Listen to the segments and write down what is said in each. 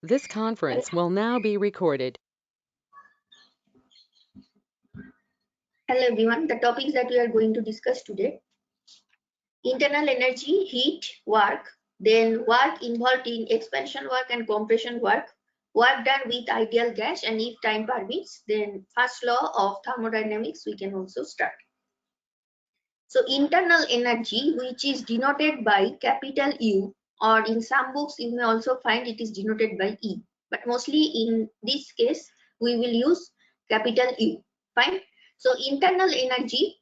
This conference will now be recorded. Hello everyone, the topics that we are going to discuss today: internal energy, heat, work, then work involved in expansion work and compression work done with ideal gas, and if time permits, then first law of thermodynamics we can also start. So internal energy, which is denoted by capital U, or in some books you may also find it is denoted by E, but mostly in this case we will use capital U. Fine. So internal energy,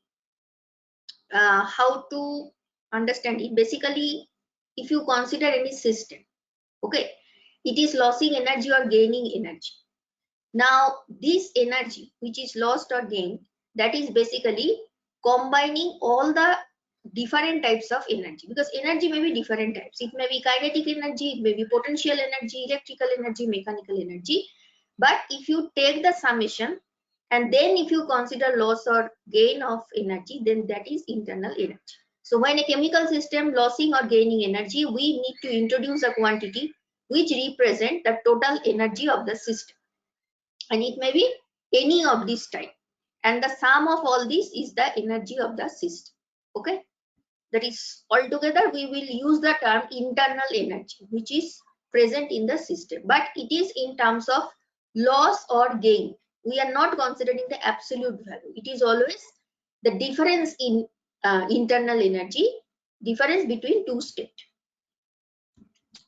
how to understand it? Basically, if you consider any system, okay, it is losing energy or gaining energy. Now this energy which is lost or gained, that is basically combining all the different types of energy, because energy may be different types. It may be kinetic energy, it may be potential energy, electrical energy, mechanical energy. But if you take the summation and then if you consider loss or gain of energy, then that is internal energy. So when a chemical system losing or gaining energy, we need to introduce a quantity which represent the total energy of the system, and it may be any of this type, and the sum of all this is the energy of the system. Okay, that is altogether we will use the term internal energy, which is present in the system, but it is in terms of loss or gain. We are not considering the absolute value. It is always the difference in internal energy, difference between two states.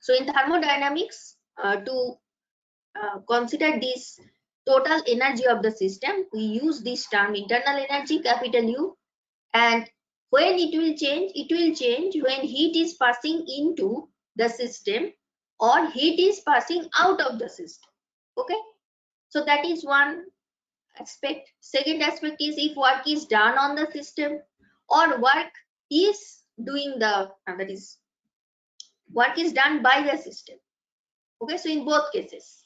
So in thermodynamics, to consider this total energy of the system, we use this term internal energy, capital U. And when it will change when heat is passing into the system or heat is passing out of the system. Okay, so that is one aspect. Second aspect is if work is done on the system or work is doing the that is work is done by the system. Okay, so in both cases.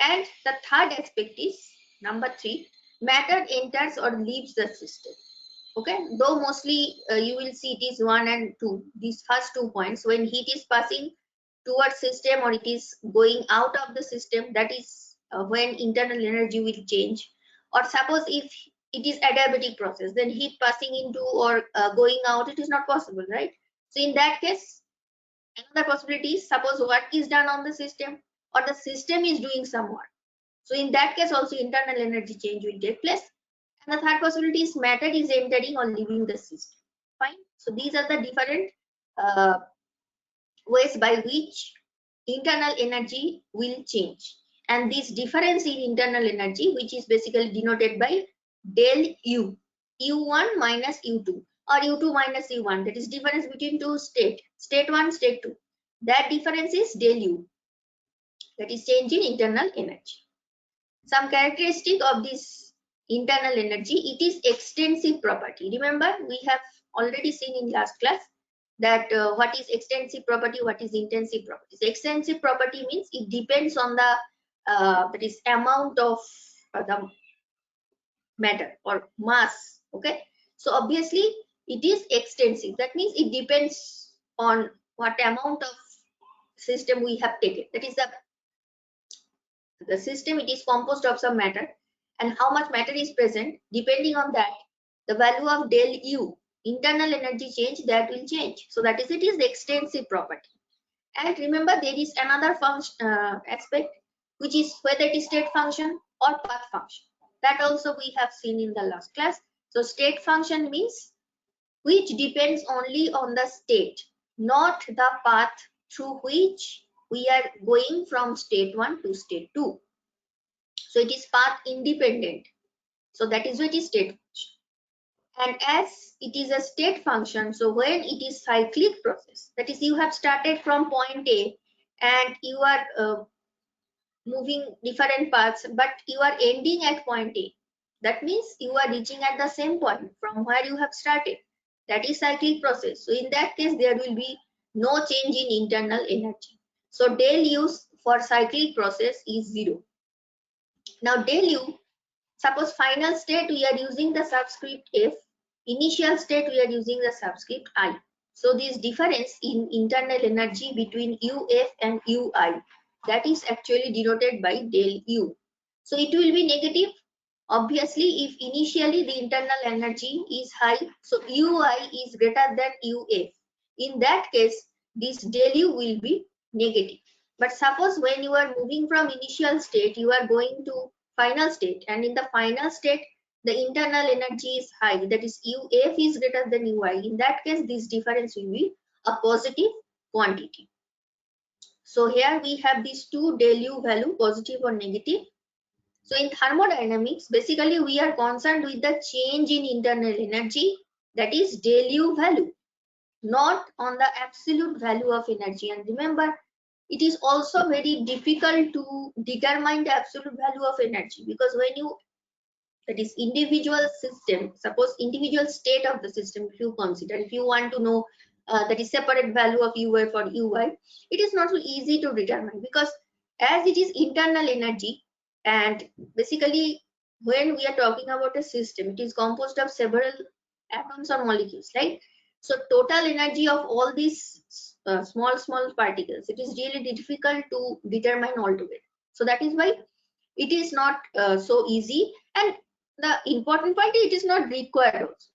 And the third aspect is number 3, matter enters or leaves the system. Okay, though mostly you will see it is 1 and 2, these first 2 points. When heat is passing towards system or it is going out of the system, that is when internal energy will change. Or suppose if it is adiabatic process, then heat passing into or going out, it is not possible, right? So in that case, another possibility is suppose work is done on the system or the system is doing some work. So in that case also internal energy change will take place. And the third possibility is matter is entering or leaving the system. Fine. So these are the different ways by which internal energy will change. And this difference in internal energy, which is basically denoted by del U, U1 minus U2 or U2 minus U1, that is difference between two states, state 1, state 2. That difference is del U, that is change in internal energy. Some characteristic of this internal energy, it is extensive property. Remember, we have already seen in last class that what is extensive property, what is intensive property. So extensive property means it depends on the that is amount of the matter or mass. Okay, so obviously it is extensive. That means it depends on what amount of system we have taken. That is the system, it is composed of some matter, and how much matter is present, depending on that the value of del U, internal energy change, that will change. So that is, it is the extensive property. And remember, there is another function aspect, which is whether it is state function or path function. That also we have seen in the last class. So state function means which depends only on the state, not the path through which we are going from state 1 to state 2. So it is path independent. So that is what is state function. And as it is a state function, so when it is cyclic process, that is you have started from point A and you are moving different paths, but you are ending at point A. That means you are reaching at the same point from where you have started. That is cyclic process. So in that case, there will be no change in internal energy. So del U for cyclic process is 0. Now del U, suppose final state we are using the subscript F, initial state we are using the subscript I. So this difference in internal energy between UF and UI, that is actually denoted by del U. So it will be negative. Obviously, if initially the internal energy is high, so Ui is greater than Uf. In that case, this del U will be negative. But suppose when you are moving from initial state, you are going to final state, and in the final state, the internal energy is high, that is Uf is greater than Ui. In that case, this difference will be a positive quantity. So here we have these two del U value, positive or negative. So in thermodynamics, basically we are concerned with the change in internal energy, that is del U value, not on the absolute value of energy. And remember, it is also very difficult to determine the absolute value of energy, because when you, that is individual system, suppose individual state of the system, if you consider, if you want to know that is separate value of Ui for Ui, it is not so easy to determine, because as it is internal energy, and basically when we are talking about a system, it is composed of several atoms or molecules, right? So total energy of all these small particles, it is really difficult to determine altogether. So that is why it is not so easy, and the important point, it is not required also.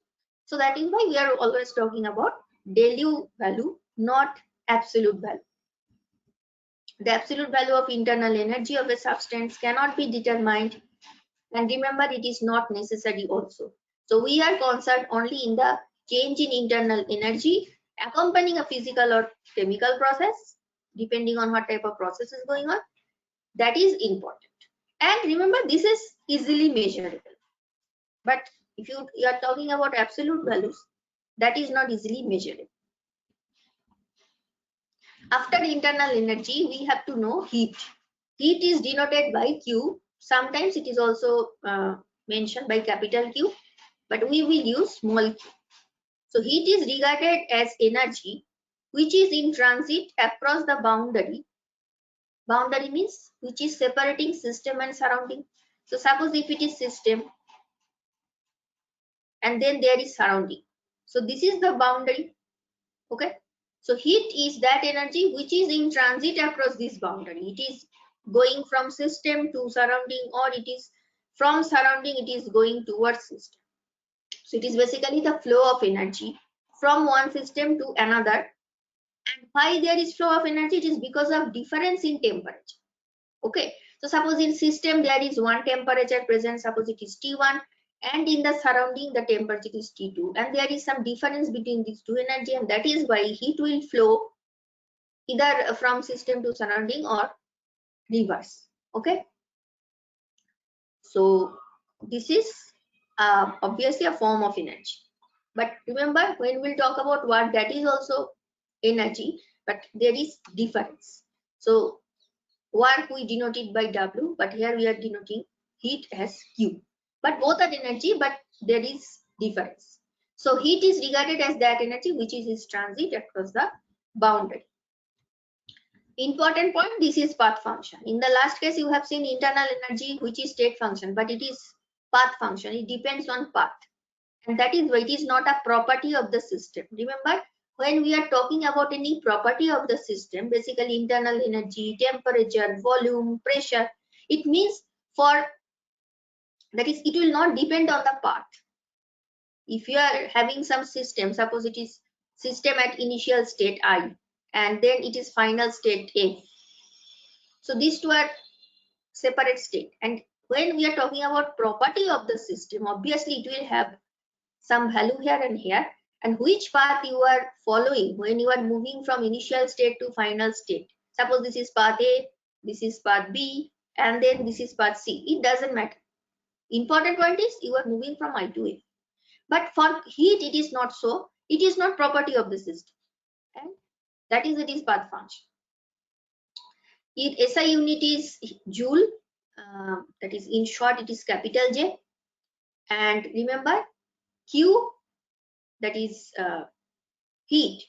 So that is why we are always talking about del U value, not absolute value. The absolute value of internal energy of a substance cannot be determined, and remember, it is not necessary also. So we are concerned only in the change in internal energy accompanying a physical or chemical process, depending on what type of process is going on. That is important. And remember, this is easily measurable. But if you are talking about absolute values, that is not easily measurable. After internal energy, we have to know heat. Heat is denoted by Q. Sometimes it is also mentioned by capital Q, but we will use small q. So heat is regarded as energy which is in transit across the boundary. Boundary means which is separating system and surrounding. So suppose if it is system, and then there is surrounding. So this is the boundary. Okay. So heat is that energy which is in transit across this boundary. It is going from system to surrounding, or it is from surrounding, it is going towards system. So it is basically the flow of energy from one system to another. And why there is flow of energy? It is because of difference in temperature. Okay. So suppose in system there is one temperature present, suppose it is T1, and in the surrounding the temperature is T2, and there is some difference between these two energy, and that is why heat will flow either from system to surrounding or reverse. Okay. So this is obviously a form of energy. But remember, when we'll talk about work, that is also energy, but there is difference. So work we denote it by W, but here we are denoting heat as Q. But both are energy, but there is difference. So heat is regarded as that energy which is its transit across the boundary. Important point, this is path function. In the last case, you have seen internal energy, which is state function, but it is path function. It depends on path. And that is why it is not a property of the system. Remember, when we are talking about any property of the system, basically internal energy, temperature, volume, pressure, it means for, that is, it will not depend on the path. If you are having some system, suppose it is system at initial state I, and then it is final state A. So these two are separate state. And when we are talking about property of the system, obviously it will have some value here and here, and which path you are following when you are moving from initial state to final state. Suppose this is path A, this is path B, and then this is path C. It doesn't matter. Important point is you are moving from I to A. But for heat, it is not so. It is not property of the system, and that is it is path function. Its SI unit is joule. That is, in short, it is capital J. And remember, Q, that is heat,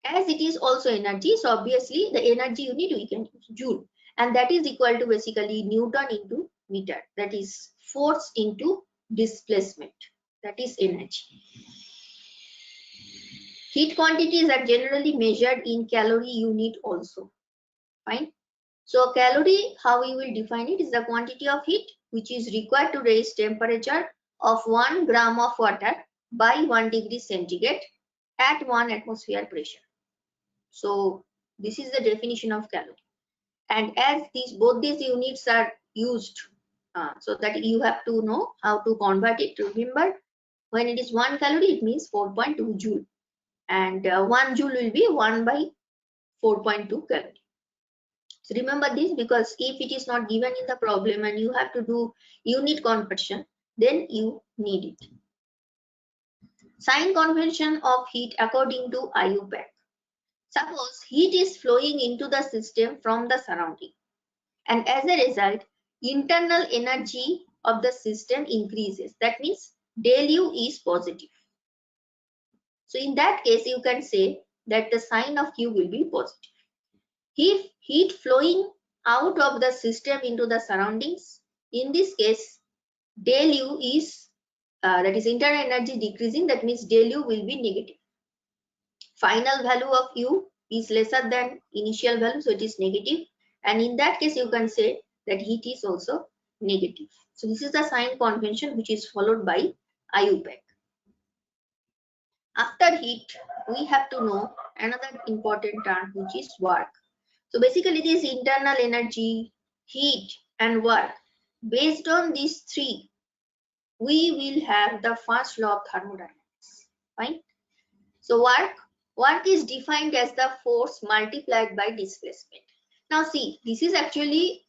as it is also energy, so obviously the energy unit we can use joule, and that is equal to basically Newton into meter, that is force into displacement, that is energy. Heat quantities are generally measured in calorie unit also. Fine. So calorie, how we will define it, is the quantity of heat which is required to raise temperature of 1 gram of water by 1 degree centigrade at 1 atmosphere pressure. So this is the definition of calorie. And as both these units are used, so that you have to know how to convert it. Remember, when it is 1 calorie, it means 4.2 joule, and 1 joule will be 1 by 4.2 calorie. So remember this, because if it is not given in the problem and you have to do unit conversion, then you need it. Sign convention of heat according to IUPAC. Suppose heat is flowing into the system from the surrounding, and as a result, internal energy of the system increases. That means del U is positive. So in that case, you can say that the sign of Q will be positive. If heat flowing out of the system into the surroundings, in this case, del U is, that is internal energy decreasing, that means del U will be negative. Final value of U is lesser than initial value, so it is negative. And in that case, you can say that heat is also negative. So this is the sign convention which is followed by IUPAC. After heat, we have to know another important term, which is work. So basically, this internal energy, heat, and work. Based on these three, we will have the first law of thermodynamics. Fine. So work is defined as the force multiplied by displacement. Now see, this is actually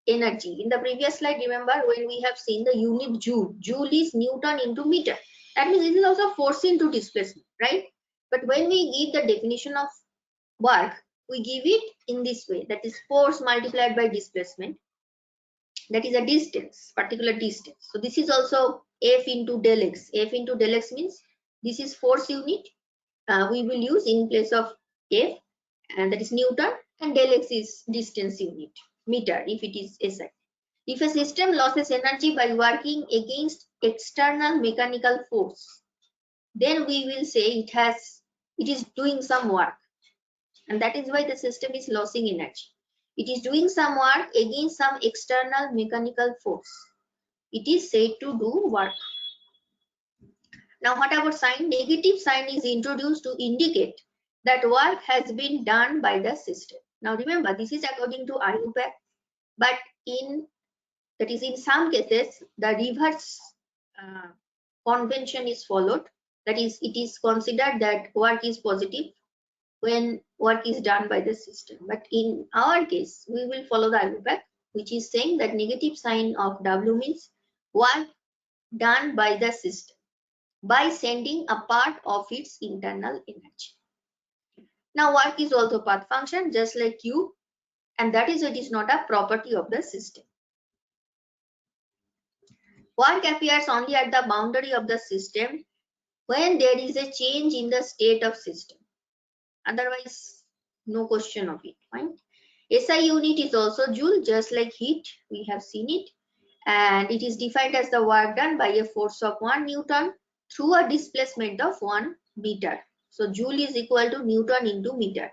energy. In the previous slide, remember when we have seen the unit joule. Joule is Newton into meter. That means this is also force into displacement, right? But when we give the definition of work, we give it in this way, that is force multiplied by displacement, that is a distance, particular distance. So this is also F into del X. F into del X means this is force unit, we will use in place of F, and that is Newton, and del X is distance unit, meter if it is SI. If a system loses energy by working against external mechanical force, then we will say it is doing some work, and that is why the system is losing energy. It is doing some work against some external mechanical force. It is said to do work. Now what about sign? Negative sign is introduced to indicate that work has been done by the system. Now remember, this is according to IUPAC, but in some cases the reverse convention is followed. That is, it is considered that work is positive when work is done by the system. But in our case, we will follow the IUPAC, which is saying that negative sign of W means work done by the system by sending a part of its internal energy. Now work is also path function just like Q, and that is, it is not a property of the system. Work appears only at the boundary of the system when there is a change in the state of system. Otherwise, no question of it. Fine. SI unit is also joule, just like heat, we have seen it, and it is defined as the work done by a force of 1 Newton through a displacement of 1 meter. So joule is equal to Newton into meter.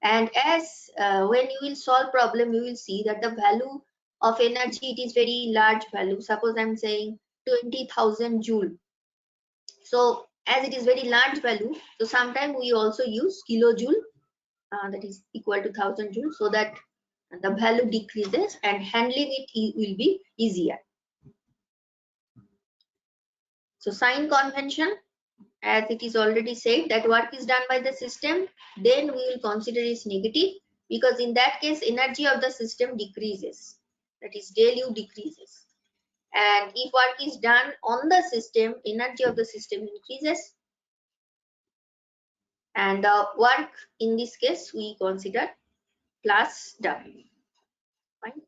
And as when you will solve problem, you will see that the value of energy, it is very large value. Suppose I'm saying 20,000 joule. So as it is very large value, so sometimes we also use kilojoule, that is equal to 1000 joule, so that the value decreases and handling it will be easier. So sign convention, as it is already said that work is done by the system, then we will consider is negative, because in that case energy of the system decreases, that is del U decreases. And if work is done on the system, energy of the system increases, and the work in this case we consider plus W. Fine.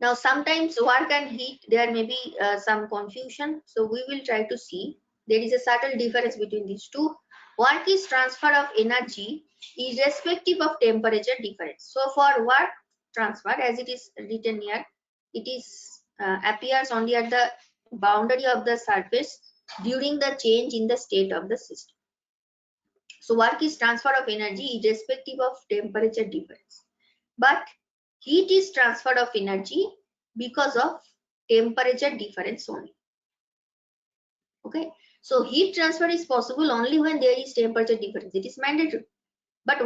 Now sometimes work and heat, there may be some confusion, so we will try to see. There is a subtle difference between these two. Work is transfer of energy irrespective of temperature difference. So for work transfer, as it is written here, it is appears only at the boundary of the surface during the change in the state of the system. So work is transfer of energy irrespective of temperature difference. But heat is transfer of energy because of temperature difference only. Okay. So heat transfer is possible only when there is temperature difference. It is mandatory. But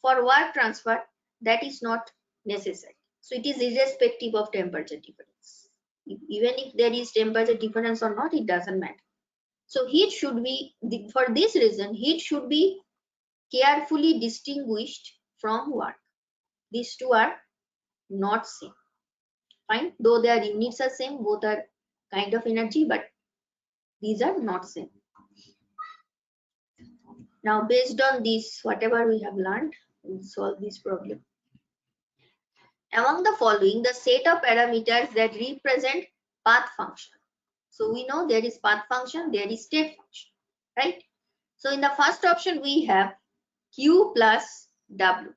for work transfer, that is not necessary. So it is irrespective of temperature difference. Even if there is temperature difference or not, it doesn't matter. So heat should be, for this reason, heat should be carefully distinguished from work. These two are not same. Fine, though their units are same, both are kind of energy, but these are not same. Now, based on this, whatever we have learned, we'll solve this problem. Among the following, the set of parameters that represent path function. So we know there is path function, there is state function, right? So in the first option, we have Q plus W.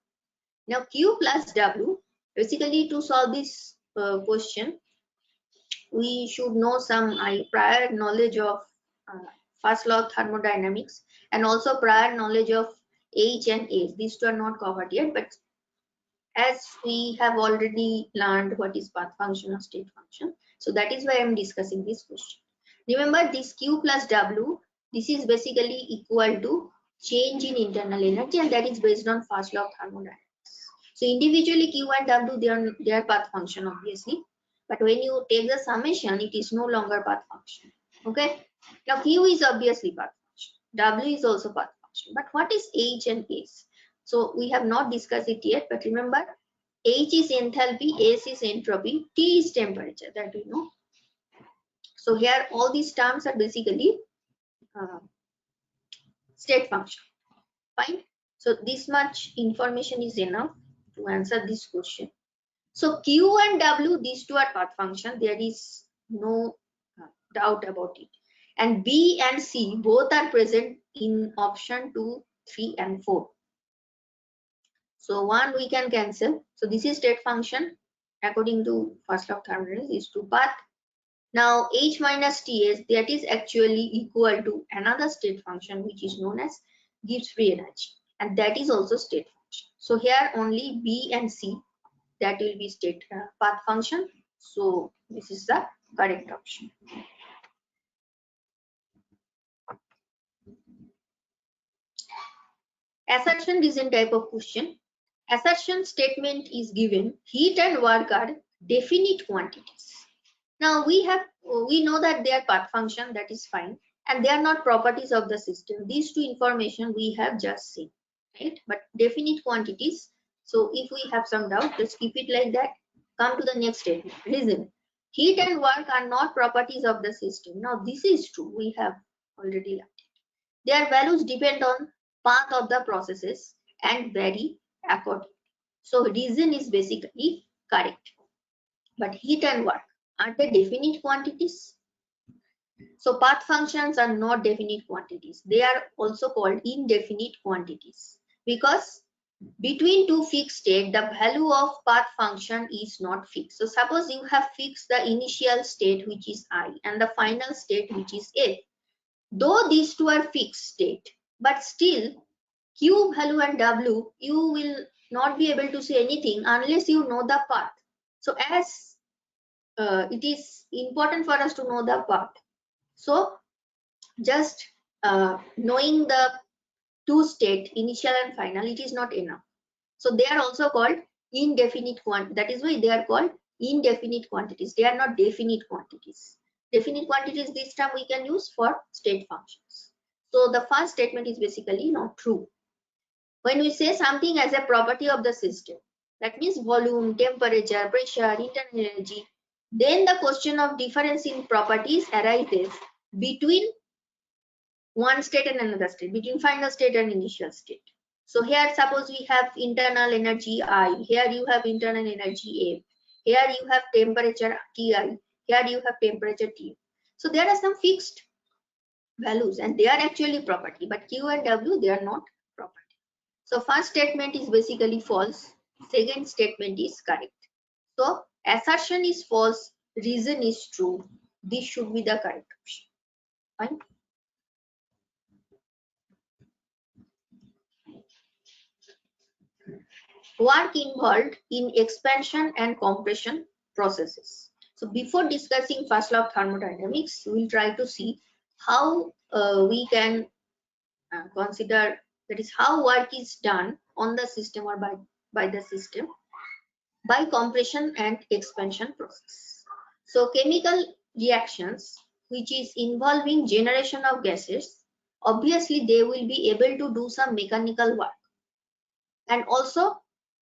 Now Q plus W, basically to solve this question, we should know some prior knowledge of first law of thermodynamics and also prior knowledge of H and S. These two are not covered yet, but as we have already learned what is path function or state function, so that is why I am discussing this question. Remember, this Q plus W, this is basically equal to change in internal energy, and that is based on first law of thermodynamics. So individually Q and W, they are path function obviously, but when you take the summation, it is no longer path function. Okay. Now Q is obviously path function, W is also path function, but what is H and S? So we have not discussed it yet, but remember, H is enthalpy, S is entropy, T is temperature, that we know. So here all these terms are basically state function. Fine. So this much information is enough to answer this question. So Q and W, these two are path function. There is no doubt about it. And B and C both are present in option 2, 3 and 4. So one we can cancel. So this is state function according to first law of thermodynamics is to path. Now H minus Ts, that is actually equal to another state function which is known as Gibbs free energy, and that is also state function. So here only B and C, that will be state path function. So this is the correct option. Assertion is a type of question. Assertion statement is given, heat and work are definite quantities. Now we know that they are path function, that is fine, and they are not properties of the system. These two information we have just seen, right? But definite quantities. So if we have some doubt, let's keep it like that. Come to the next statement. Reason: heat and work are not properties of the system. Now this is true. We have already learned it. Their values depend on path of the processes and vary accordingly. So reason is basically correct. But heat and work, are they definite quantities? So path functions are not definite quantities. They are also called indefinite quantities because between two fixed states, the value of path function is not fixed. So suppose you have fixed the initial state which is I and the final state which is A. Though these two are fixed state, but still Q value and W, you will not be able to say anything unless you know the path. So as it is important for us to know the path. So just knowing the two state, initial and final, it is not enough. So they are also called indefinite quantities. That is why they are called indefinite quantities. They are not definite quantities. Definite quantities, this term we can use for state functions. So the first statement is basically not true. When we say something as a property of the system, that means volume, temperature, pressure, internal energy, then the question of difference in properties arises between one state and another state, between final state and initial state. So here suppose we have internal energy I, here you have internal energy A, here you have temperature Ti, here you have temperature T. So there are some fixed values and they are actually property, but Q and W, they are not property. So first statement is basically false, second statement is correct. So assertion is false, reason is true. This should be the correct option. Fine. Work involved in expansion and compression processes. So before discussing first law of thermodynamics, we will try to see how we can consider, that is how work is done on the system or by the system by compression and expansion process. So chemical reactions which is involving generation of gases, obviously they will be able to do some mechanical work and also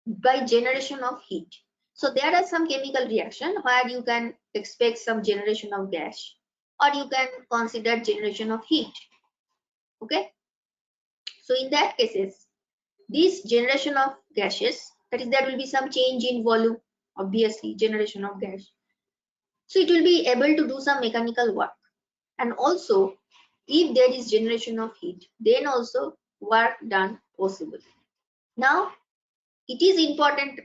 by generation of heat. So there are some chemical reaction where you can expect some generation of gas or you can consider generation of heat. Okay. So in that cases, this generation of gases, that is there will be some change in volume, obviously generation of gas. So it will be able to do some mechanical work. And also if there is generation of heat, then also work done possible. Now it is important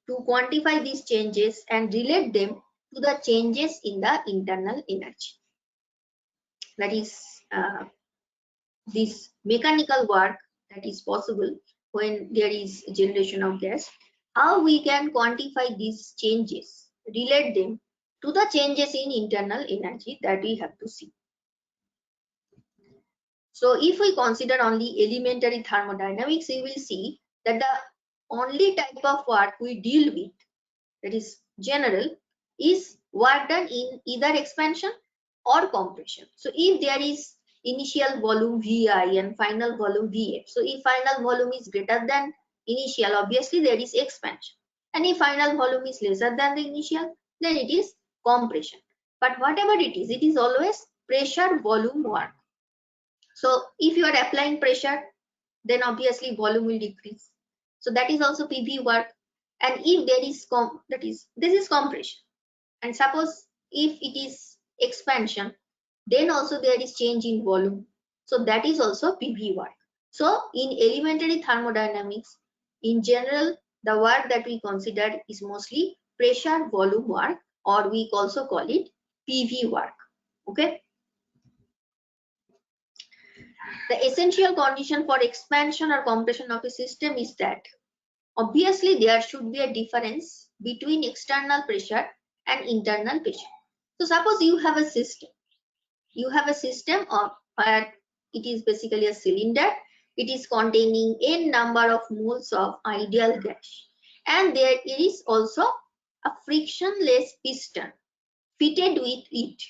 to quantify these changes and relate them to the changes in the internal energy. That is this mechanical work that is possible when there is generation of gas. How we can quantify these changes, relate them to the changes in internal energy that we have to see. So if we consider only elementary thermodynamics, we will see that the only type of work we deal with, that is general, is work done in either expansion or compression. So if there is initial volume Vi and final volume Vf, so if final volume is greater than initial, obviously there is expansion, and if final volume is lesser than the initial, then it is compression. But whatever it is always pressure volume work. So if you are applying pressure, then obviously volume will decrease. So that is also PV work. And if there is this is compression, and suppose if it is expansion, then also there is change in volume, so that is also PV work. So in elementary thermodynamics, in general, the work that we consider is mostly pressure volume work, or we also call it PV work. Okay. The essential condition for expansion or compression of a system is that obviously there should be a difference between external pressure and internal pressure. So suppose you have a system. You have a system of where it is basically a cylinder. It is containing n number of moles of ideal gas, and there is also a frictionless piston fitted with it,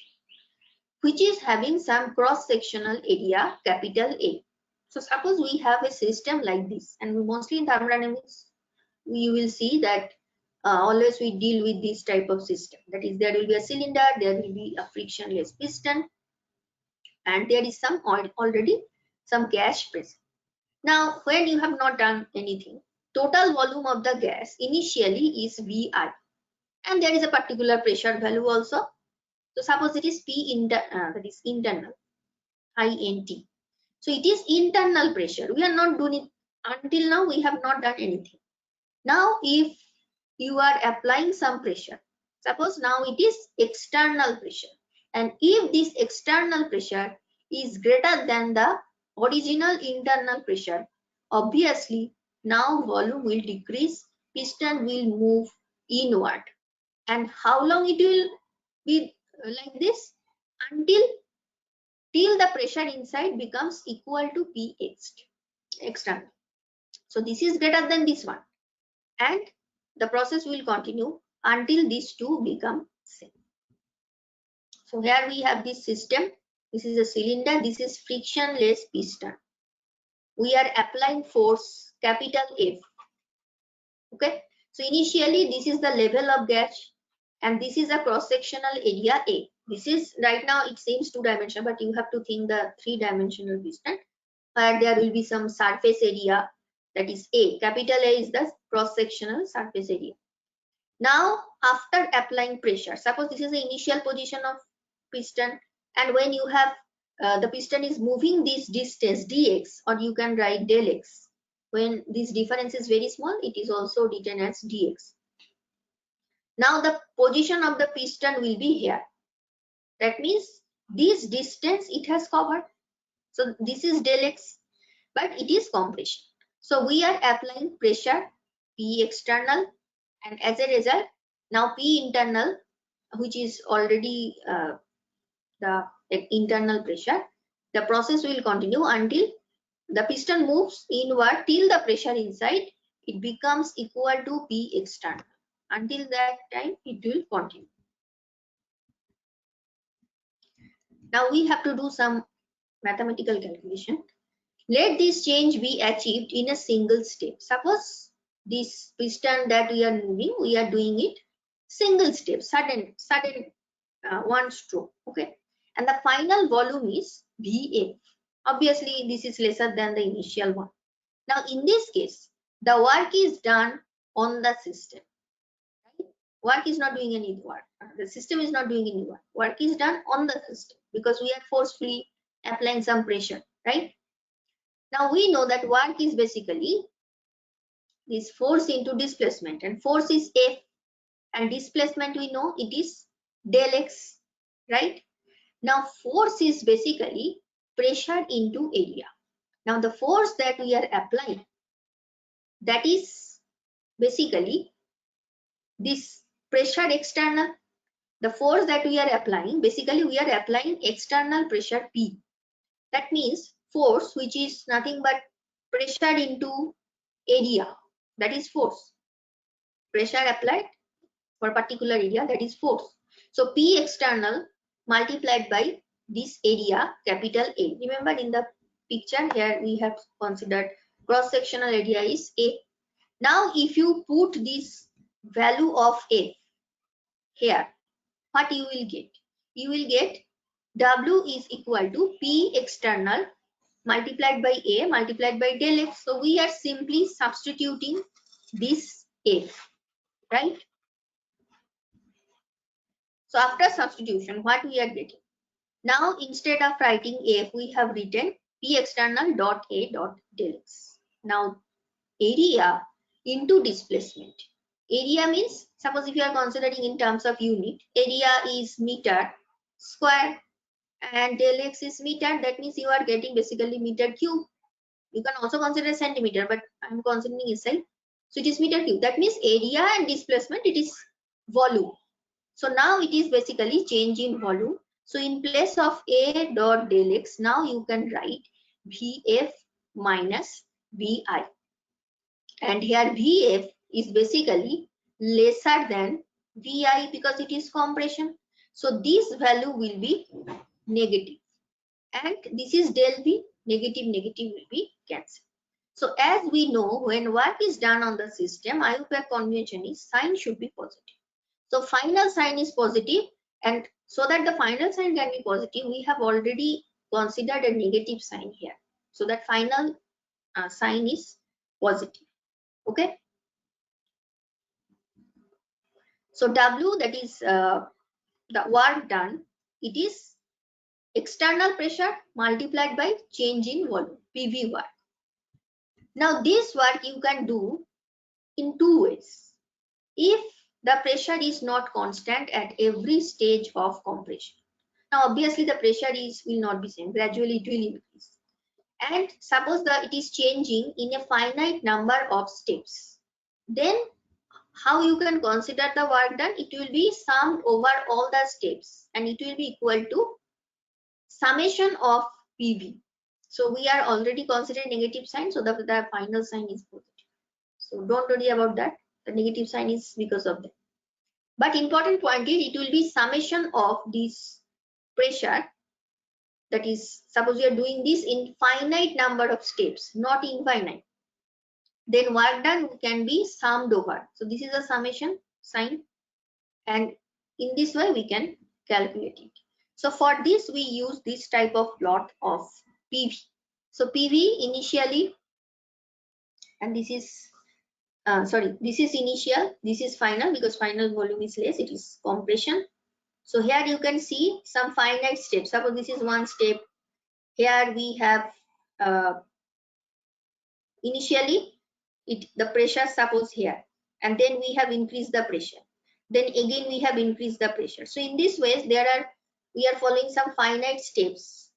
which is having some cross-sectional area, capital A. So suppose we have a system like this, and mostly in thermodynamics, you will see that always we deal with this type of system. That is, there will be a cylinder, there will be a frictionless piston, and there is some already some gas present. Now, when you have not done anything, total volume of the gas initially is Vi, and there is a particular pressure value also. So suppose it is that is internal, INT. So it is internal pressure. We are not doing it until now. We have not done anything. Now, if you are applying some pressure, suppose now it is external pressure, and if this external pressure is greater than the original internal pressure, obviously now volume will decrease, piston will move inward. And how long it will be like this? Till the pressure inside becomes equal to Px external. So this is greater than this one, and the process will continue until these two become same. So here we have this system. This is a cylinder. This is frictionless piston. We are applying force capital F. Okay. So initially this is the level of gas, and this is a cross-sectional area A. This is right now it seems two-dimensional, but you have to think the three-dimensional piston, where there will be some surface area, that is A. Capital A is the cross-sectional surface area. Now, after applying pressure, suppose this is the initial position of piston, and when you have the piston is moving this distance dx, or you can write del x. When this difference is very small, it is also written as dx. Now the position of the piston will be here. That means this distance it has covered. So this is del x, but it is compression. So we are applying pressure P external, and as a result, now P internal, which is already the internal pressure, the process will continue until the piston moves inward till the pressure inside it becomes equal to P external. Until that time, it will continue. Now we have to do some mathematical calculation. Let this change be achieved in a single step. Suppose this piston that we are moving, we are doing it single step, sudden one stroke. Okay, and the final volume is VF. Obviously, this is lesser than the initial one. Now, in this case, the work is done on the system. Right? Work is not doing any work. The system is not doing any work. Work is done on the system because we are forcefully applying some pressure, right? Now we know that work is basically this force into displacement, and force is F, and displacement we know it is del X, right? Now force is basically pressure into area. Now the force that we are applying, that is basically this pressure external. The force that we are applying, basically we are applying external pressure P. That means force, which is nothing but pressure into area, that is force. Pressure applied for a particular area, that is force. So P external multiplied by this area, capital A. Remember in the picture here we have considered cross sectional area is A. Now if you put this value of A here, what you will get? You will get W is equal to P external multiplied by A multiplied by del X. So we are simply substituting this A, right? So after substitution, what we are getting? Now instead of writing F, we have written P external dot A dot del X. Now area into displacement. Area means, suppose if you are considering in terms of unit, area is meter square and del X is meter. That means you are getting basically meter cube. You can also consider centimeter, but I'm considering SI. So it is meter cube. That means area and displacement, it is volume. So now it is basically change in volume. So in place of A dot del X, now you can write VF minus VI. And here VF is basically lesser than VI because it is compression. So this value will be negative. And this is del V, negative will be cancelled. So as we know, when work is done on the system, IUPAC convention is sign should be positive. So final sign is positive, and so that the final sign can be positive, we have already considered a negative sign here. So that final sign is positive. Okay. So W, that is the work done, it is external pressure multiplied by change in volume, PV work. Now this work you can do in two ways. If the pressure is not constant at every stage of compression. Now obviously the pressure will not be same, gradually it will increase. And suppose that it is changing in a finite number of steps. Then how you can consider the work done? It will be summed over all the steps and it will be equal to summation of PV. So we are already considering negative sign, so the final sign is positive. So don't worry about that. The negative sign is because of that. But important point is it will be summation of this pressure. That is, suppose you are doing this in finite number of steps, not infinite. Then work done can be summed over. So this is a summation sign, and in this way we can calculate it. So for this we use this type of plot of PV. So PV initially, and this is this is initial, this is final because final volume is less, it is compression. So here you can see some finite steps. Suppose this is one step. Here we have initially the pressure, suppose here, and then we have increased the pressure. Then again we have increased the pressure. So in this ways there are we are following some finite steps,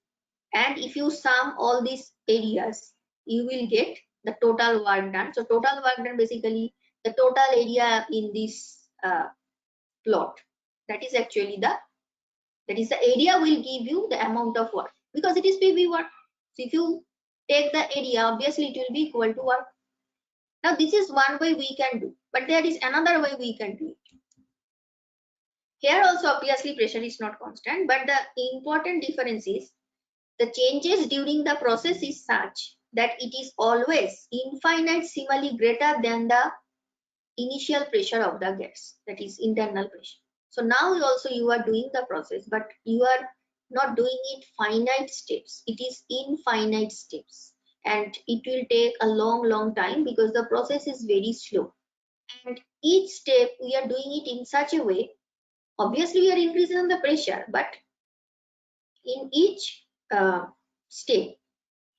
and if you sum all these areas, you will get the total work done. So total work done, basically the total area in this plot, that is actually the area will give you the amount of work, because it is PV work. So if you take the area, obviously it will be equal to work. Now this is one way we can do, but there is another way we can do it. Here also obviously pressure is not constant, but the important difference is the changes during the process is such that it is always infinitesimally greater than the initial pressure of the gas, that is internal pressure. So now also you are doing the process, but you are not doing it finite steps. It is infinite steps, and it will take a long time because the process is very slow. And each step we are doing it in such a way, obviously we are increasing the pressure, but in each step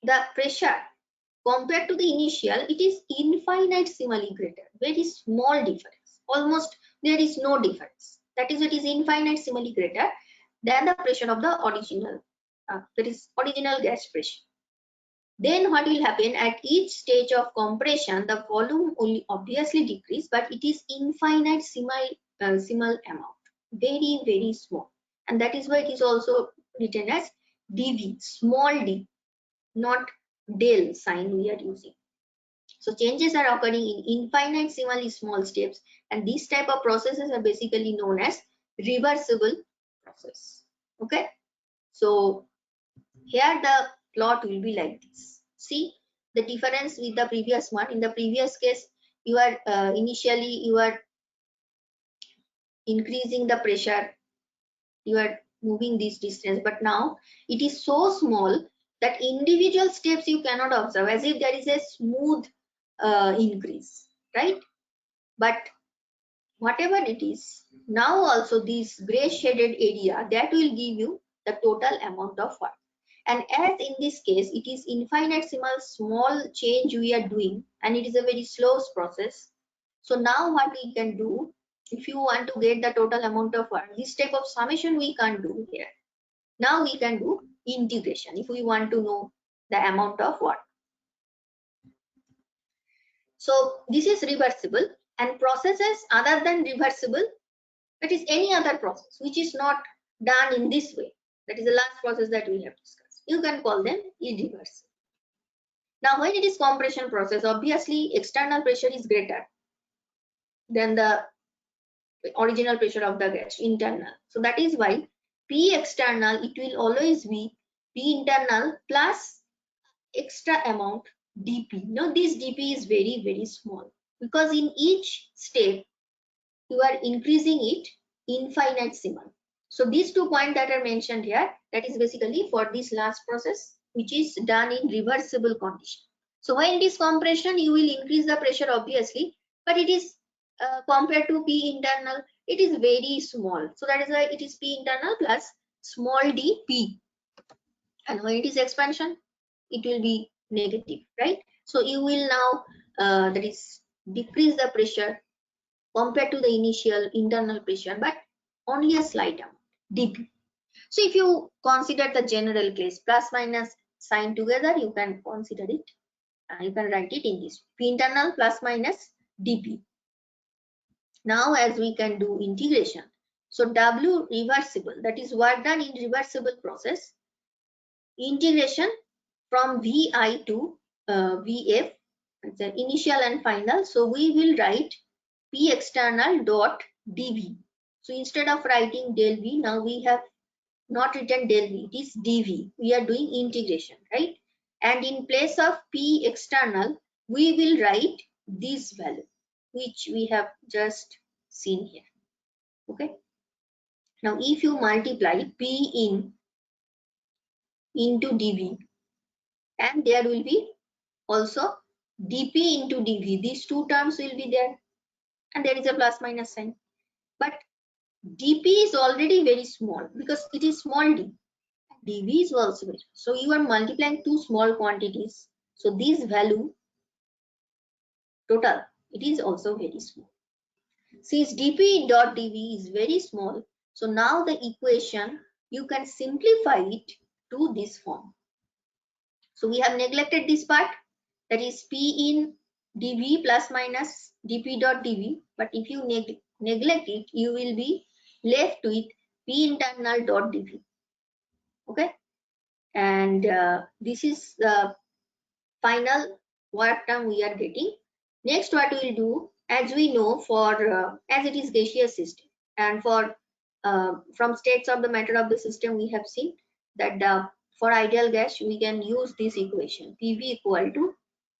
the pressure compared to the initial, it is infinitesimally greater, very small difference, almost there is no difference. That is, it is infinitesimally greater than the pressure of the original, that is original gas pressure. Then what will happen, at each stage of compression, the volume will obviously decrease, but it is infinitesimal amount, very small, and that is why it is also written as dV, small d, not del sign we are using. So changes are occurring in infinitesimally small steps, and these type of processes are basically known as reversible process. Okay, so here the plot will be like this. See the difference with the previous one. In the previous case, you are initially you are increasing the pressure, you are moving this distance, but now it is so small that individual steps you cannot observe, as if there is a smooth increase, right? But whatever it is, now also this gray shaded area, that will give you the total amount of work. And as in this case it is infinitesimal small change we are doing, and it is a very slow process. So now what we can do, if you want to get the total amount of work, this type of summation we can't do here. Now we can do integration if we want to know the amount of work. So this is reversible, and processes other than reversible, that is any other process which is not done in this way, that is the last process that we have discussed, you can call them irreversible. Now when it is compression process, obviously external pressure is greater than the original pressure of the gas, internal. So that is why P external, it will always be P internal plus extra amount dP. Now this dP is very small, because in each step you are increasing it infinitesimal. So these 2 points that are mentioned here, that is basically for this last process which is done in reversible condition. So when it is compression, you will increase the pressure obviously, but it is compared to P internal, it is very small. So that is why it is P internal plus small dP. And when it is expansion, it will be negative, right? So you will now that is decrease the pressure compared to the initial internal pressure, but only a slight amount, dP. So if you consider the general case, plus minus sign together, you can consider it, and you can write it in this P internal plus minus dP. Now as we can do integration, so W reversible, that is work done in reversible process, integration from Vi to Vf, the initial and final. So we will write P external dot dV. So instead of writing del V, now we have not written del V, it is dV. We are doing integration, right? And in place of P external, we will write this value, which we have just seen here. Okay. Now if you multiply P in into dV, and there will be also dP into dV, these 2 terms will be there, and there is a plus minus sign. But dP is already very small because it is small d. dV is also very small. So you are multiplying 2 small quantities. So this value total, it is also very small. Since dP dot dV is very small, so now the equation you can simplify it to this form. So we have neglected this part, that is P in dV plus minus dP dot dV. But if you neglect it, you will be left with P internal dot dV. Okay, and this is the final work term we are getting. Next, what we will do, as we know, for as it is gaseous system, and for from states of the matter of the system, we have seen that for ideal gas we can use this equation, PV equal to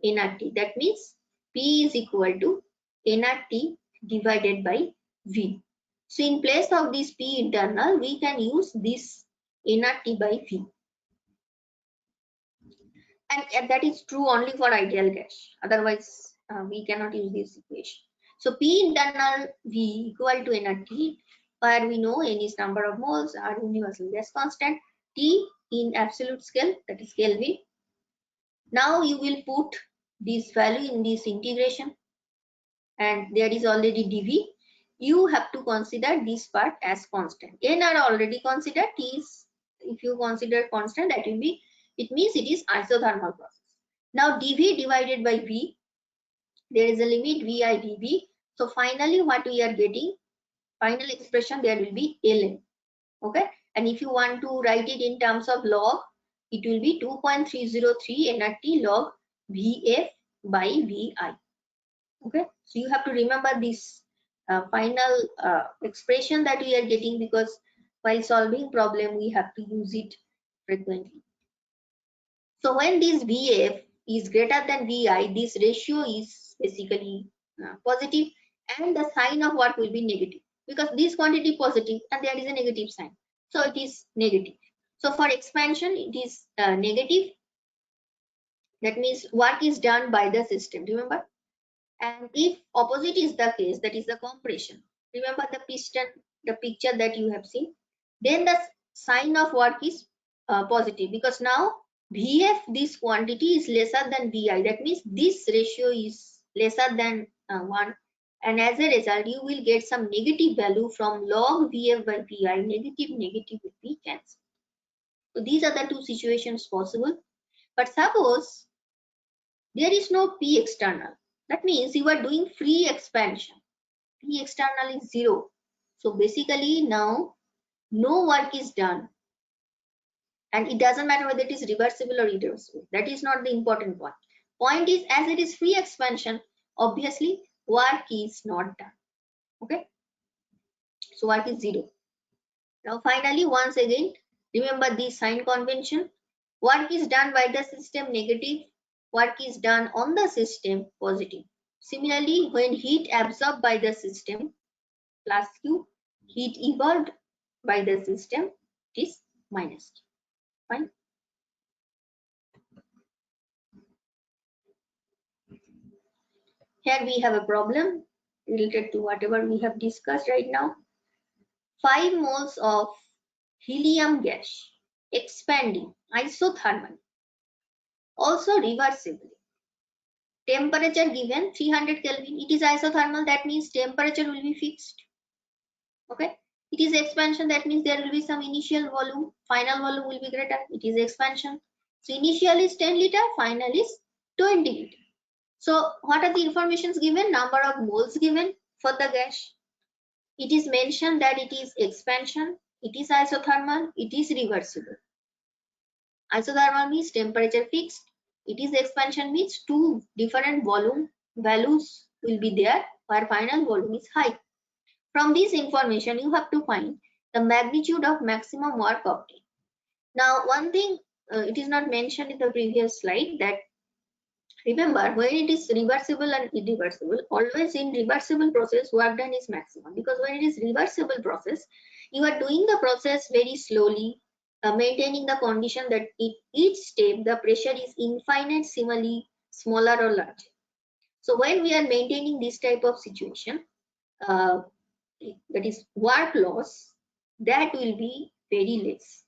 nRT. That means P is equal to nRT divided by V. So in place of this P internal, we can use this nRT by V. And that is true only for ideal gas. Otherwise, we cannot use this equation. So P internal V equal to nRT, where we know N is number of moles, R universal gas constant, T in absolute scale, that is Kelvin. Now you will put this value in this integration, and there is already dV. You have to consider this part as constant. N are already considered. T is, if you consider constant, that will be, it means it is isothermal process. Now dV divided by V, there is a limit VI dV. So finally what we are getting, final expression, there will be ln. Okay, and if you want to write it in terms of log, it will be 2.303 nRT log Vf by Vi. Okay, so you have to remember this final expression that we are getting, because while solving problem we have to use it frequently. So when this Vf is greater than Vi, this ratio is basically positive, and the sign of what will be negative, because this quantity positive and there is a negative sign, so it is negative. So for expansion it is negative. That means work is done by the system, remember. And if opposite is the case, that is the compression, remember the piston, the picture that you have seen, then the sign of work is positive, because now Vf, this quantity, is lesser than Vi. That means this ratio is lesser than 1, and as a result you will get some negative value from log Vf by Vi. Negative will be cancelled. So these are the two situations possible. But suppose there is no P external, that means you are doing free expansion. P external is 0. So basically now no work is done. And it doesn't matter whether it is reversible or irreversible. That is not the important point. Point is, as it is free expansion, obviously work is not done. Okay. So work is 0. Now finally, once again, remember the sign convention. Work is done by the system negative. Work is done on the system positive. Similarly, when heat absorbed by the system plus Q, heat evolved by the system, it is minus Q. Fine. Here we have a problem related to whatever we have discussed right now. 5 moles of helium gas expanding isothermally, also reversibly. Temperature given 300 Kelvin. It is isothermal, that means temperature will be fixed. Okay. It is expansion, that means there will be some initial volume, final volume will be greater. It is expansion. So initial is 10 liter, final is 20 liter. So what are the informations given? Number of moles given for the gas. It is mentioned that it is expansion, it is isothermal, it is reversible. Isothermal means temperature fixed. It is expansion means two different volume values will be there, where final volume is high. From this information, you have to find the magnitude of maximum work obtained. Now, one thing it is not mentioned in the previous slide, that remember, when it is reversible and irreversible, always in reversible process work done is maximum, because when it is reversible process, you are doing the process very slowly, maintaining the condition that at each step the pressure is infinitesimally smaller or larger. So when we are maintaining this type of situation, that is work loss, that will be very less.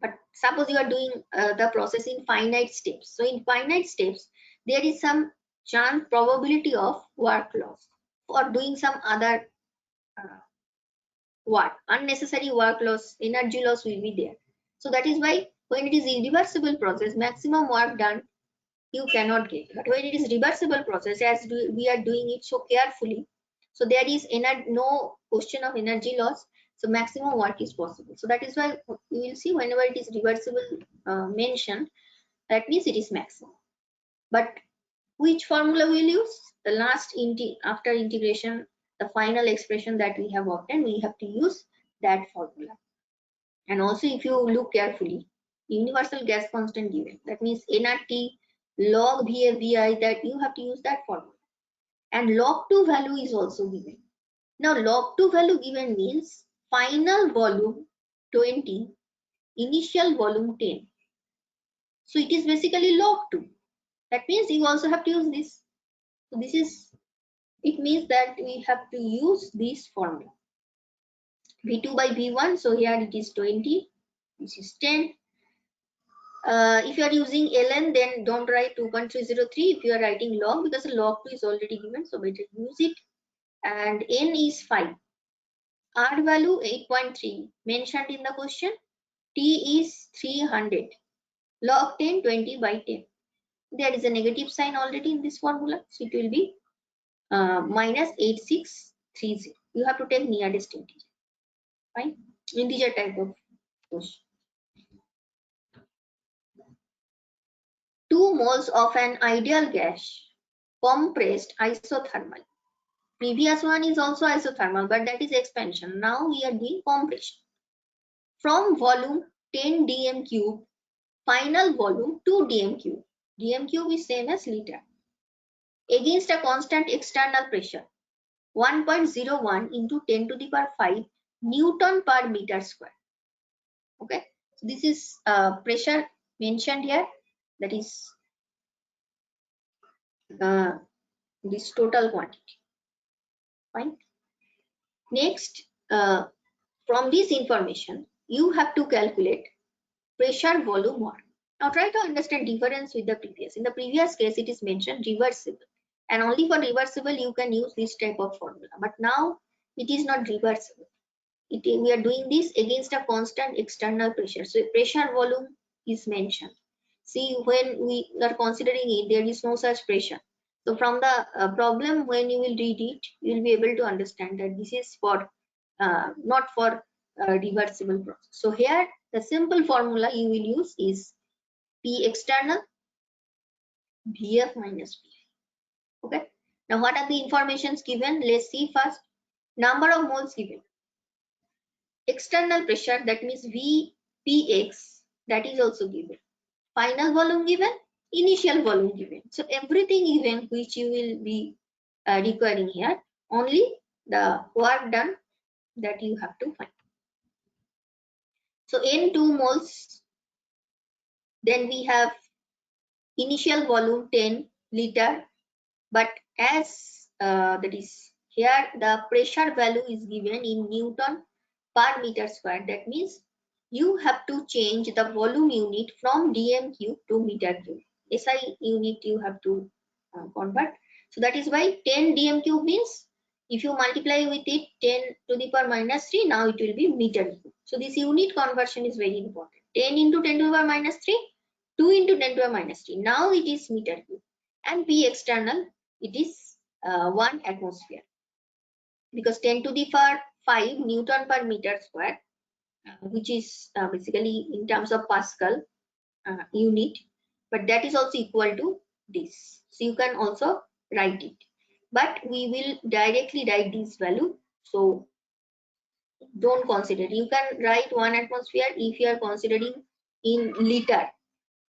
But suppose you are doing the process in finite steps. So in finite steps, there is some chance, probability of work loss for doing some other what? Unnecessary work loss, energy loss will be there. So that is why when it is irreversible process, maximum work done you cannot get. But when it is reversible process, as we are doing it so carefully, so there is no question of energy loss. So maximum work is possible. So that is why you will see whenever it is reversible mentioned, that means it is maximum. But which formula we will use? The last after integration, the final expression that we have obtained, we have to use that formula. And also if you look carefully, universal gas constant given, that means nRT log VFVI, that you have to use that formula. And log 2 value is also given. Now log 2 value given means final volume 20, initial volume 10. So it is basically log 2. That means you also have to use this. So this is, it means that we have to use this formula. V2 by V1, so here it is 20, this is 10. If you are using ln, then don't write 2.303 if you are writing log, because log 2 is already given, so better use it. And n is 5, r value 8.3 mentioned in the question, t is 300, log 10 20 by 10. There is a negative sign already in this formula, so it will be minus 8630. You have to take nearest integer, fine, integer type of question. 2 moles of an ideal gas compressed isothermal. Previous one is also isothermal, but that is expansion. Now we are doing compression. From volume 10 dm cube, final volume 2 dm cube. Dm cube is same as liter. Against a constant external pressure 1.01 into 10 to the power 5 Newton per meter square. Okay, so this is pressure mentioned here. That is this total quantity. Fine. Next, from this information, you have to calculate pressure volume work. Now try to understand difference with the previous. In the previous case, it is mentioned reversible, and only for reversible you can use this type of formula. But now it is not reversible. We are doing this against a constant external pressure. So pressure volume is mentioned. See, when we are considering it, there is no such pressure. So from the problem, when you will read it, you will be able to understand that this is for not for reversible process. So here the simple formula you will use is P external Vf minus Pf. Okay. Now what are the informations given? Let's see first. Number of moles given. External pressure, that means Vpx, that is also given. Final volume given, initial volume given. So everything given which you will be requiring here, only the work done that you have to find. So N 2 moles, then we have initial volume 10 liter, but as that is here the pressure value is given in Newton per meter square. That means you have to change the volume unit from dm cube to meter cube. SI unit you have to convert. So that is why 10 dm cube means if you multiply with it 10 to the power minus 3, now it will be meter cube. So this unit conversion is very important. 10 into 10 to the power minus 3, 2 into 10 to the power minus 3. Now it is meter cube. And P external, it is 1 atmosphere. Because 10 to the power 5 Newton per meter square, which is basically in terms of Pascal unit, but that is also equal to this. So you can also write it, but we will directly write this value. So don't consider. You can write 1 atmosphere if you are considering in liter.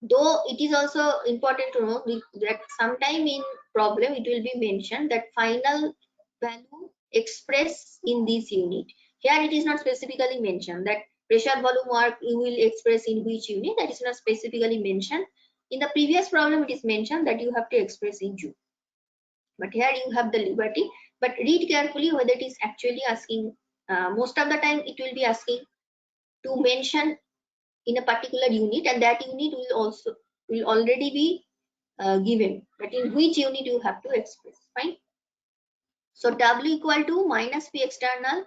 Though it is also important to know that sometime in problem it will be mentioned that final value expressed in this unit. Here it is not specifically mentioned that pressure volume work you will express in which unit, that is not specifically mentioned. In the previous problem it is mentioned that you have to express in joule. But here you have the liberty, but read carefully whether it is actually asking, most of the time it will be asking to mention in a particular unit, and that unit will already be given, but in which unit you have to express. Fine. So W equal to minus P external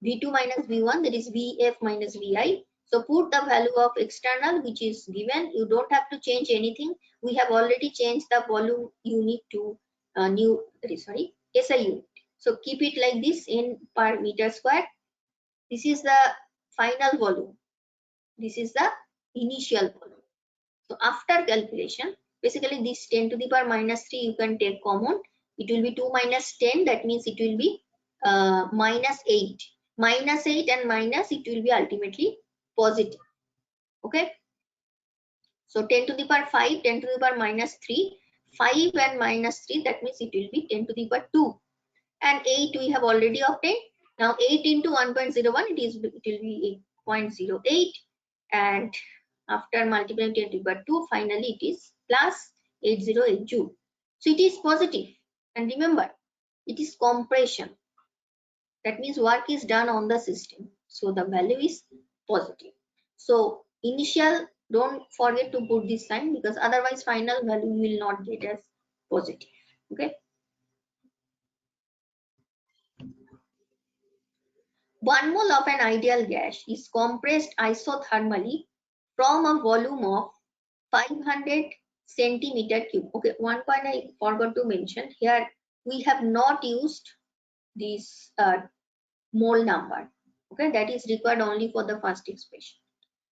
V2 minus V1, that is Vf minus Vi. So put the value of external which is given. You don't have to change anything. We have already changed the volume unit to SI unit. So keep it like this in per meter square. This is the final volume. This is the initial volume. So after calculation, basically this 10 to the power minus 3 you can take common. It will be 2 minus 10. That means it will be minus 8. Minus 8 and minus, it will be ultimately positive. Okay. So 10 to the power 5, 10 to the power minus 3, 5 and minus 3, that means it will be 10 to the power 2. And 8 we have already obtained. Now 8 into 1.01, it will be 8.08, and after multiplying 10 to the power 2, finally it is plus 808 joule. So it is positive. And remember, it is compression. That means work is done on the system. So the value is positive. So initial, don't forget to put this sign, because otherwise final value will not get as positive. Okay. 1 mole of an ideal gas is compressed isothermally from a volume of 500 centimeter cube. Okay, one point I forgot to mention here, we have not used this mole number. Okay, that is required only for the first expression.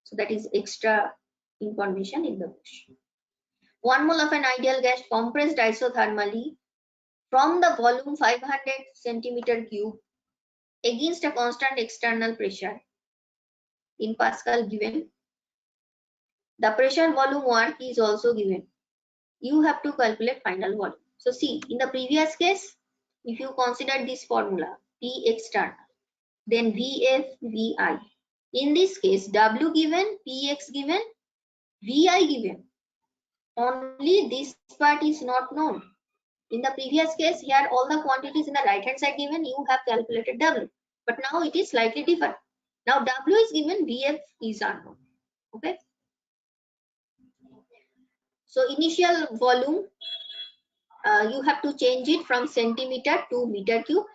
So that is extra information in the question. 1 mole of an ideal gas compressed isothermally from the volume 500 centimeter cube against a constant external pressure in Pascal given. The pressure volume work is also given. You have to calculate final volume. So see, in the previous case, if you consider this formula, P external, then Vf, Vi. In this case, W given, Px given, Vi given. Only this part is not known. In the previous case, here all the quantities in the right hand side given, you have calculated W. But now it is slightly different. Now W is given, Vf is unknown. Okay. So initial volume, you have to change it from centimeter to meter cube.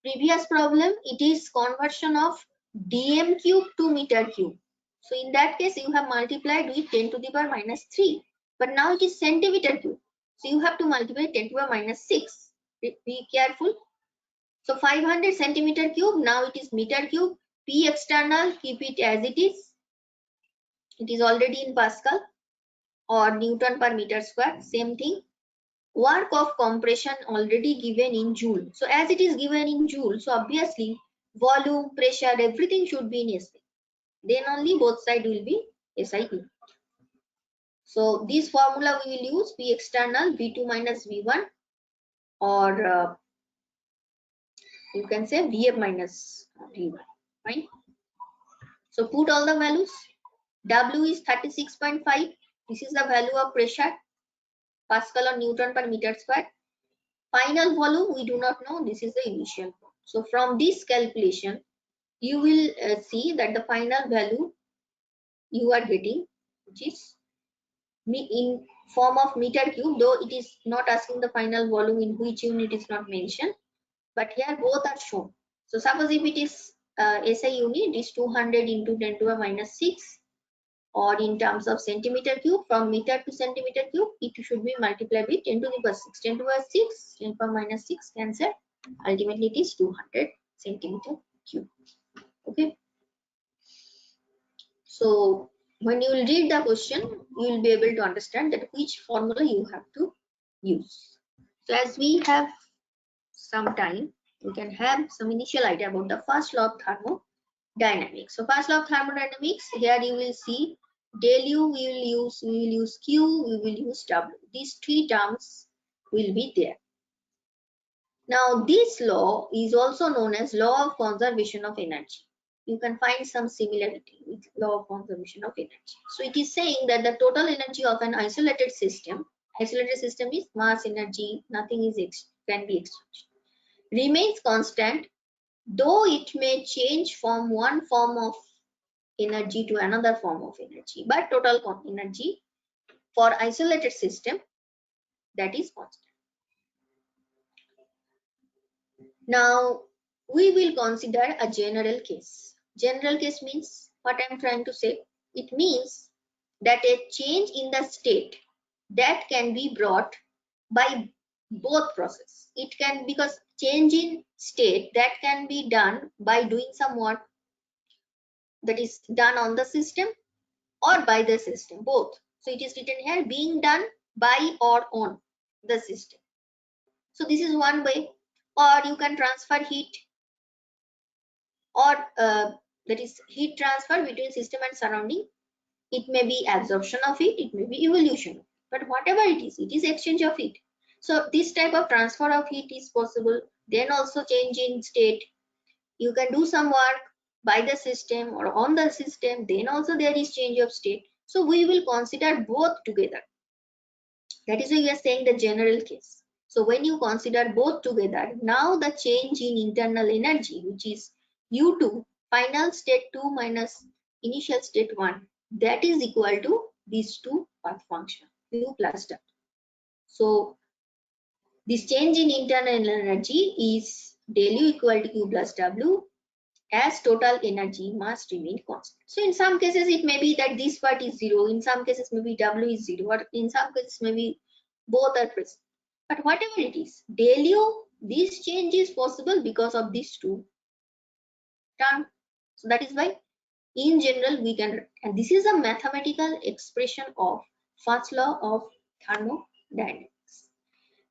Previous problem, it is conversion of dm cube to meter cube. So in that case, you have multiplied with 10 to the power minus 3. But now it is centimeter cube. So you have to multiply 10 to the power minus 6. Be careful. So 500 centimeter cube, now it is meter cube. P external, keep it as it is. It is already in Pascal or Newton per meter square, same thing. Work of compression already given in joule. So as it is given in joule, so obviously volume, pressure, everything should be in SI. Then only both sides will be SI. So this formula we will use, P external, V2 minus V1, or you can say Vf minus V1. Fine. So put all the values. W is 36.5. This is the value of pressure, Pascal or Newton per meter square. Final volume we do not know. This is the initial volume. So from this calculation, you will see that the final value you are getting, which is in form of meter cube, though it is not asking the final volume in which unit is not mentioned, but here both are shown. So suppose if it is SI unit, it is 200 into 10 to the minus 6, or in terms of centimeter cube, from meter to centimeter cube, it should be multiplied with 10 to the power 6. 10 to the power 6, 10 to the power minus 6 cancel. Ultimately, it is 200 centimeter cube. Okay. So when you will read the question, you will be able to understand that which formula you have to use. So as we have some time, we can have some initial idea about the first law of thermodynamics. So first law of thermodynamics, here you will see del U we will use Q, we will use W. These three terms will be there. Now this law is also known as law of conservation of energy. You can find some similarity with law of conservation of energy. So it is saying that the total energy of an isolated system is mass, energy, nothing is can be exchanged, remains constant, though it may change from one form of energy to another form of energy, but total energy for isolated system, that is constant. Now we will consider a general case. General case means what I am trying to say. It means that a change in the state that can be brought by both process. It can, because change in state that can be done by doing some work that is done on the system or by the system, both. So it is written here, being done by or on the system. So this is one way. Or you can transfer heat, or that is heat transfer between system and surrounding. It may be absorption of heat, it may be evolution, but whatever it is exchange of heat. So this type of transfer of heat is possible. Then also change in state. You can do some work by the system or on the system, then also there is change of state. So we will consider both together. That is why we are saying the general case. So when you consider both together, now the change in internal energy, which is U2, final state 2 minus initial state 1, that is equal to these two path function, Q plus W. So this change in internal energy is del U equal to Q plus W, as total energy must remain constant. So in some cases it may be that this part is 0, in some cases maybe W is 0, or in some cases maybe both are present. But whatever it is, del U, this change is possible because of these two terms. So that is why in general we can, and this is a mathematical expression of first law of thermodynamics.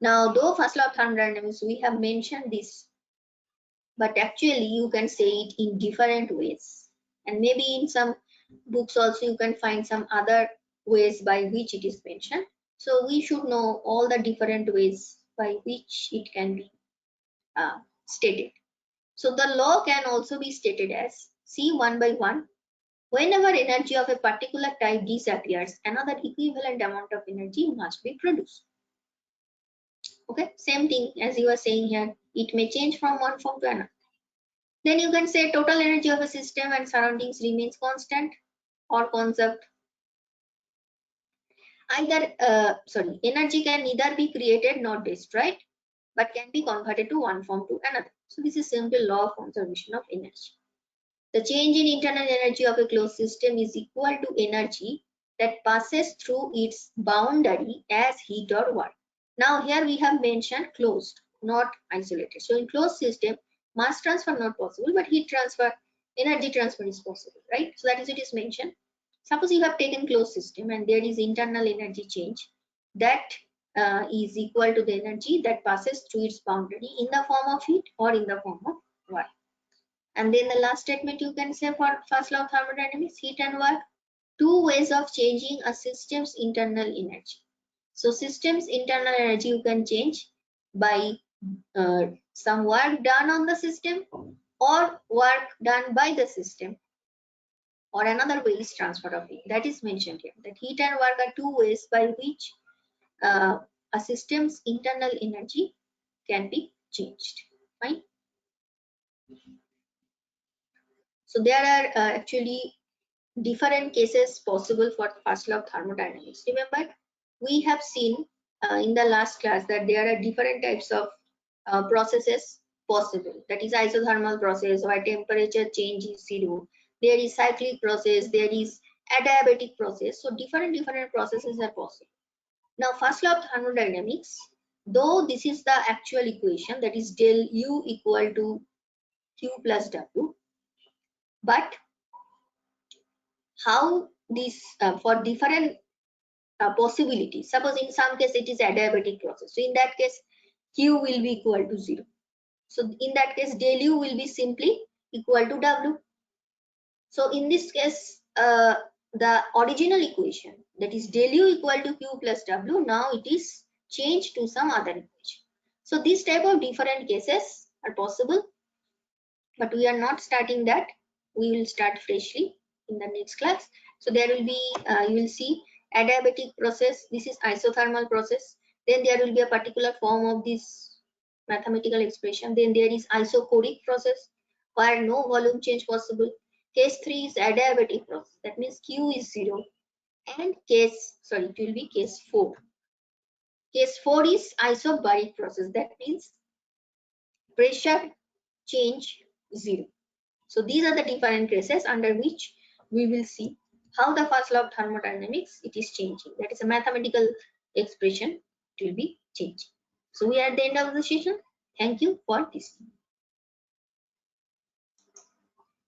Now though first law of thermodynamics we have mentioned this, but actually you can say it in different ways, and maybe in some books also you can find some other ways by which it is mentioned. So we should know all the different ways by which it can be stated. So the law can also be stated as C 1 by 1. Whenever energy of a particular type disappears, another equivalent amount of energy must be produced. Okay, same thing as you are saying here, it may change from one form to another. Then you can say total energy of a system and surroundings remains constant or conserved. Either, energy can neither be created nor destroyed, but can be converted to one form to another. So this is simple law of conservation of energy. The change in internal energy of a closed system is equal to energy that passes through its boundary as heat or work. Now here we have mentioned closed, not isolated. So in closed system, mass transfer not possible, but heat transfer, energy transfer is possible, right? So that is it is mentioned. Suppose you have taken closed system and there is internal energy change that is equal to the energy that passes through its boundary in the form of heat or in the form of work. And then the last statement you can say for first law of thermodynamics, heat and work, two ways of changing a system's internal energy. So system's internal energy you can change by some work done on the system or work done by the system, or another way is transfer of heat. That is mentioned here, that heat and work are two ways by which a system's internal energy can be changed. Fine. So there are actually different cases possible for first law of thermodynamics. Remember, we have seen in the last class that there are different types of processes possible. That is isothermal process where temperature change is 0. There is cyclic process, there is adiabatic process. So different processes are possible. Now first law of thermodynamics, though this is the actual equation, that is del U equal to Q plus W, but how this for different possibilities. Suppose in some case it is adiabatic process. So in that case, Q will be equal to 0. So in that case, del U will be simply equal to W. So in this case, the original equation, that is del U equal to Q plus W, now it is changed to some other equation. So this type of different cases are possible, but we are not starting that. We will start freshly in the next class. So there will be, you will see adiabatic process. This is isothermal process. Then there will be a particular form of this mathematical expression. Then there is isochoric process where no volume change possible. Case 3 is adiabatic process. That means Q is 0. And it will be case 4. Case 4 is isobaric process. That means pressure change 0. So these are the different cases under which we will see how the first law of thermodynamics it is changing. That is a mathematical expression, it will be changing. So we are at the end of the session. Thank you for listening.